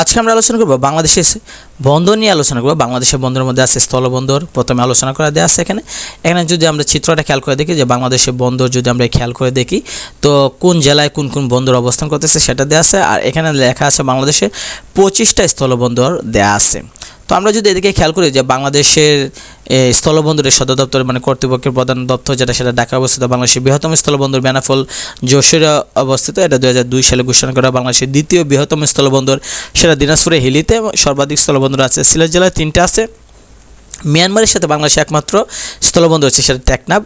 আজকে আমরা আলোচনা করব বাংলাদেশের বন্দর নিয়ে আলোচনা করব। বাংলাদেশের বন্দরের মধ্যে আছে স্থলবন্দর, প্রথমে আলোচনা করা দেওয়া আছে এখানে। যদি আমরা চিত্রটা খেয়াল করে দেখি যে বাংলাদেশের বন্দর যদি আমরা খেয়াল করে দেখি তো কোন জেলায় কোন কোন বন্দর অবস্থান করতেছে সেটা দেওয়া আছে। আর এখানে লেখা আছে বাংলাদেশে 25টা স্থলবন্দর দেওয়া আছে। তো আমরা যদি এদিকে খেয়াল করি যে বাংলাদেশের স্থলবন্দরের সদর দপ্তর মানে কর্তৃপক্ষের প্রধান দপ্তর যেটা সেটা ঢাকায় অবস্থিত। বাংলাদেশের বৃহত্তম স্থলবন্দর বেনাপোল যশোরে অবস্থিত, এটা 2002 সালে ঘোষণা করা। বাংলাদেশের দ্বিতীয় বৃহত্তম স্থলবন্দর সেটা দিনাজপুরে হিলিতে। সর্বাধিক স্থলবন্দর আছে সিলেট জেলায় 3টা আছে। মিয়ানমারের সাথে বাংলাদেশের একমাত্র স্থলবন্দর হচ্ছে সেটা টেকনাফ।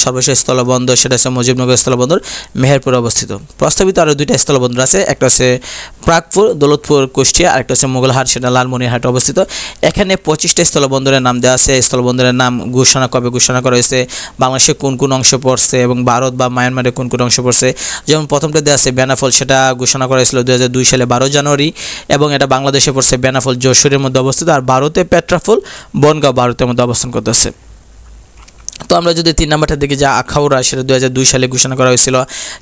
সর্বশেষ স্থলবন্দর সেটা হচ্ছে মুজিবনগর স্থলবন্দর মেহেরপুরে অবস্থিত। প্রস্তাবিত আরও 2টা স্থলবন্দর আছে, একটা হচ্ছে প্রাগপুর দৌলতপুর কুষ্টিয়া, আরেকটা হচ্ছে মোগলহাট সেটা লালমনিরহাটে অবস্থিত। এখানে 25টা স্থলবন্দরের নাম দেওয়া আছে। স্থলবন্দরের নাম কবে ঘোষণা করা হয়েছে, বাংলাদেশে কোন কোন অংশ পড়ছে এবং ভারত বা মায়ানমারের কোন কোন অংশ পড়ছে। যেমন প্রথমটা দেওয়া আছে বেনাপোল, সেটা ঘোষণা করা হয়েছিল 2002 সালে 12 জানুয়ারি এবং এটা বাংলাদেশে পড়ছে বেনাপোল যশোরের মধ্যে অবস্থিত। আর ভারতে পেট্রাপোল বনগাঁও ভারতের মধ্যে অবস্থান করতেছে। তো আমরা যদি 3 নম্বরটা দেখি যে আখাউড়া, সেটা 2002 সালে ঘোষণা করা হয়েছিল,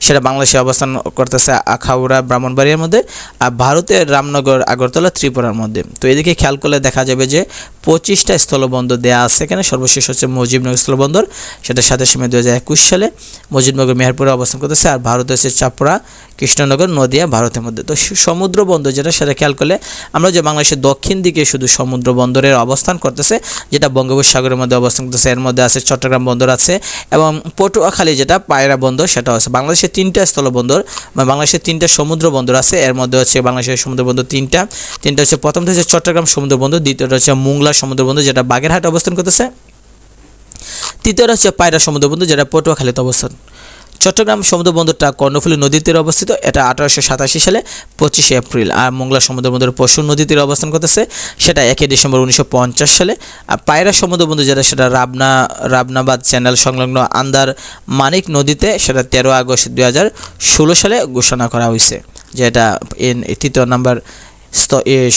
সেটা বাংলাদেশে অবস্থান করতেছে আখাউড়া ব্রাহ্মণবাড়িয়ার মধ্যে। আর ভারতের রামনগর আগরতলা ত্রিপুরার মধ্যে। তো এদিকে খেয়াল করলে দেখা যাবে যে 25টা স্থলবন্দর দেওয়া আছে এখানে। সর্বশেষ হচ্ছে মুজিবনগর স্থলবন্দর, সেটা 27 মে 2021 সালে মুজিবনগর মেহেরপুরে অবস্থান করতেছে। আর ভারত হচ্ছে চাপড়া কৃষ্ণনগর নদিয়া ভারতের মধ্যে। তো সমুদ্র বন্দর যেটা সেটা খেয়াল করলে আমরা যে বাংলাদেশের দক্ষিণ দিকে শুধু সমুদ্র বন্দরের অবস্থান করতেছে, যেটা বঙ্গোপসাগরের মধ্যে অবস্থান করতেছে। এর মধ্যে আছে চট্টগ্রাম বন্দর আছে এবং পটুয়াখালী যেটা পায়রা বন্দর সেটা আছে। বাংলাদেশের 3টা স্থলবন্দর বা বাংলাদেশের 3টা সমুদ্র বন্দর আছে। এর মধ্যে হচ্ছে বাংলাদেশের সমুদ্র বন্দর 3টা হচ্ছে, প্রথমটা হচ্ছে চট্টগ্রাম সমুদ্র বন্দর, দ্বিতীয়টা হচ্ছে মোংলা সমুদ্র বন্দর যেটা বাগেরহাটে অবস্থান করতেছে, তৃতীয়টা হচ্ছে পায়রা সমুদ্র বন্দর যেটা পটুয়াখালীতে অবস্থান। চট্টগ্রাম সমুদ্র বন্দরটা কর্ণফুলী নদীর তীরে অবস্থিত, এটা 1887 সালে 25 এপ্রিল। আর মোংলা সমুদ্র বন্দর পশুর নদীর তীরে অবস্থান করতেছে, সেটা 1 ডিসেম্বর 1950 সালে। আর পায়রা সমুদ্র বন্দর যেটা সেটা রাবনাবাদ চ্যানেল সংলগ্ন আন্দার মানিক নদীতে, সেটা 13 আগস্ট 2016 সালে ঘোষণা করা হয়েছে, যেটা 3 নম্বর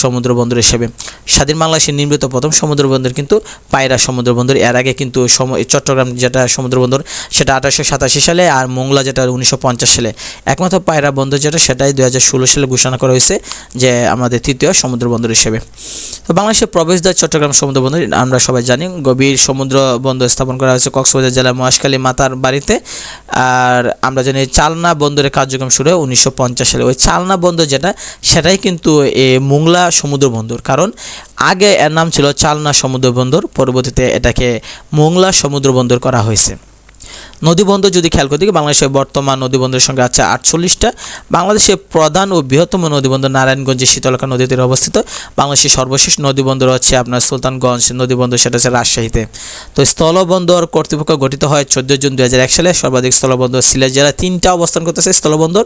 সমুদ্র বন্দর হিসেবে। স্বাধীন বাংলাদেশের নির্মিত প্রথম সমুদ্র বন্দর কিন্তু পায়রা সমুদ্র বন্দর। এর আগে কিন্তু চট্টগ্রাম যেটা সমুদ্র বন্দর সেটা 1887 সালে, আর মোংলা যেটা 1950 সালে। একমাত্র পায়রা বন্দর যেটা সেটাই 2016 সালে ঘোষণা করা হয়েছে যে আমাদের 3য় সমুদ্র বন্দর হিসেবে। তো বাংলাদেশের প্রবেশদ্বার চট্টগ্রাম সমুদ্র বন্দর আমরা সবাই জানি। গভীর সমুদ্র বন্দর স্থাপন করা হয়েছে কক্সবাজার জেলার মহেশখালী মাতার বাড়িতে। আর আমরা জানি চালনা বন্দরের কার্যক্রম শুরু হয় 1950 সালে। ওই চালনা বন্দর যেটা সেটাই কিন্তু মোংলা সমুদ্র বন্দর, কারণ আগে এর নাম ছিল চালনা সমুদ্র বন্দর, পরবর্তীতে এটাকে মোংলা সমুদ্র বন্দর করা হয়েছে। নদীবন্দর যদি খেয়াল করে দেখি বাংলাদেশের বর্তমান নদীবন্দরের সংখ্যা আছে 48টা। বাংলাদেশের প্রধান ও বৃহত্তম নদীবন্দর নারায়ণগঞ্জের শীতলক্ষা নদীর তীরে অবস্থিত। বাংলাদেশের সর্বশেষ নদীবন্দর হচ্ছে আপনার সুলতানগঞ্জ নদীবন্দর, সেটা হচ্ছে রাজশাহীতে। তো স্থলবন্দর কর্তৃপক্ষ গঠিত হয় 14 জুন 2001 সালে। সর্বাধিক স্থলবন্দর সিলেট জেলায় 3টা অবস্থান করতেছে স্থলবন্দর।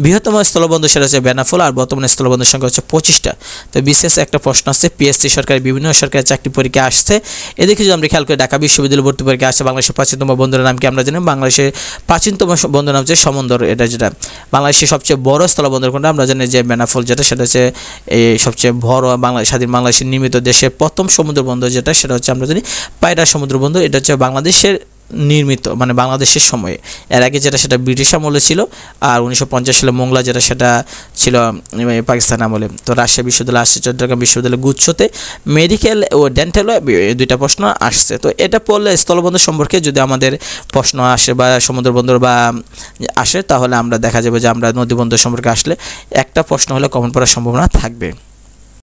বৃহত্তম স্থলবন্দর সেটা হচ্ছে বেনাপোল। আর বর্তমানে স্থলবন্দর সংখ্যা হচ্ছে 25টা। তো বিশেষ একটা প্রশ্ন আসছে, পিএসসি সরকারি বিভিন্ন সরকারি চাকরি পরীক্ষা আসছে। এদিকে যদি আমরা খেয়াল করি ঢাকা বিশ্ববিদ্যালয় ভর্তি পরীক্ষা আসছে, বাংলাদেশের প্রাচীনতম বন্দরের নাম কি আমরা জানি? বাংলাদেশের প্রাচীনতম বন্দর নাম হচ্ছে সমন্দর। এটা যেটা বাংলাদেশের সবচেয়ে বড় স্থলবন্দর কোনটা আমরা জানি যে বেনাপোল, যেটা সেটা হচ্ছে এই সবচেয়ে বড় স্বাধীন বাংলাদেশের নির্মিত দেশের প্রথম সমুদ্র বন্দর যেটা সেটা হচ্ছে আমরা জানি পায়রা সমুদ্র বন্দর। এটা হচ্ছে বাংলাদেশের নির্মিত মানে বাংলাদেশের সময়ে। এর আগে যেটা সেটা ব্রিটিশ আমলে ছিল। আর 1950 সালে মোংলা যেটা সেটা ছিল পাকিস্তান আমলে। তো রাজশাহী বিশ্ববিদ্যালয় আসছে, চট্টগ্রাম বিশ্ববিদ্যালয় গুচ্ছতে মেডিকেল ও ডেন্টাল 2টা প্রশ্ন আসছে। তো এটা পড়লে স্থলবন্দর সম্পর্কে যদি আমাদের প্রশ্ন আসে বা সমুদ্র বন্দর বা আসে, তাহলে আমরা দেখা যাবে যে আমরা নদীবন্দর সম্পর্কে আসলে একটা প্রশ্ন হলে কমন পড়ার সম্ভাবনা থাকবে।